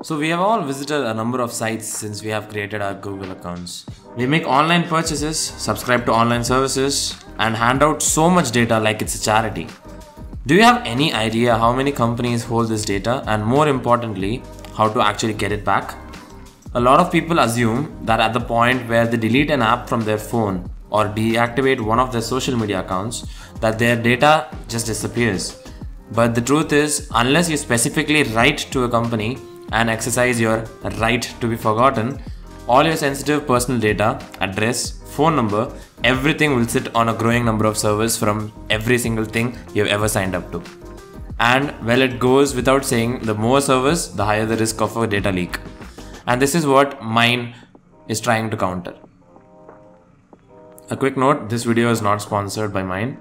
So we have all visited a number of sites since we have created our Google accounts. We make online purchases, subscribe to online services, and hand out so much data like it's a charity. Do you have any idea how many companies hold this data, and more importantly, how to actually get it back? A lot of people assume that at the point where they delete an app from their phone or deactivate one of their social media accounts, that their data just disappears. But the truth is, unless you specifically write to a company and exercise your right to be forgotten, all your sensitive personal data, address, phone number, everything will sit on a growing number of servers from every single thing you've ever signed up to. And well, it goes without saying, the more servers, the higher the risk of a data leak. And this is what Mine is trying to counter. A quick note, this video is not sponsored by Mine.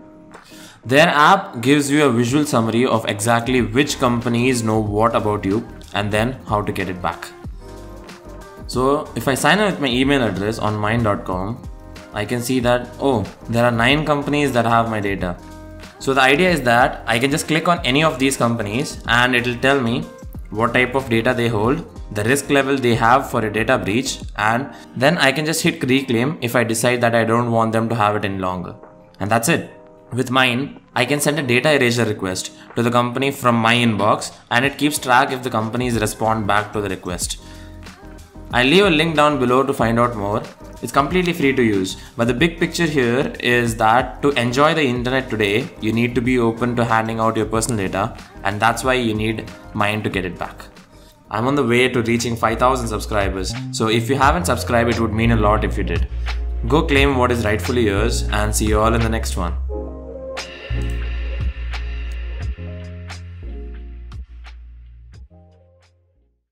Their app gives you a visual summary of exactly which companies know what about you and then how to get it back. So if I sign in with my email address on mine.com, I can see that, oh, there are 9 companies that have my data. So the idea is that I can just click on any of these companies and it will tell me what type of data they hold, the risk level they have for a data breach, and then I can just hit reclaim if I decide that I don't want them to have it any longer. And that's it. With Mine, I can send a data erasure request to the company from my inbox, and it keeps track if the companies respond back to the request. I'll leave a link down below to find out more. It's completely free to use, but the big picture here is that to enjoy the internet today, you need to be open to handing out your personal data, and that's why you need Mine to get it back. I'm on the way to reaching 5,000 subscribers, so if you haven't subscribed, it would mean a lot if you did. Go claim what is rightfully yours, and see you all in the next one.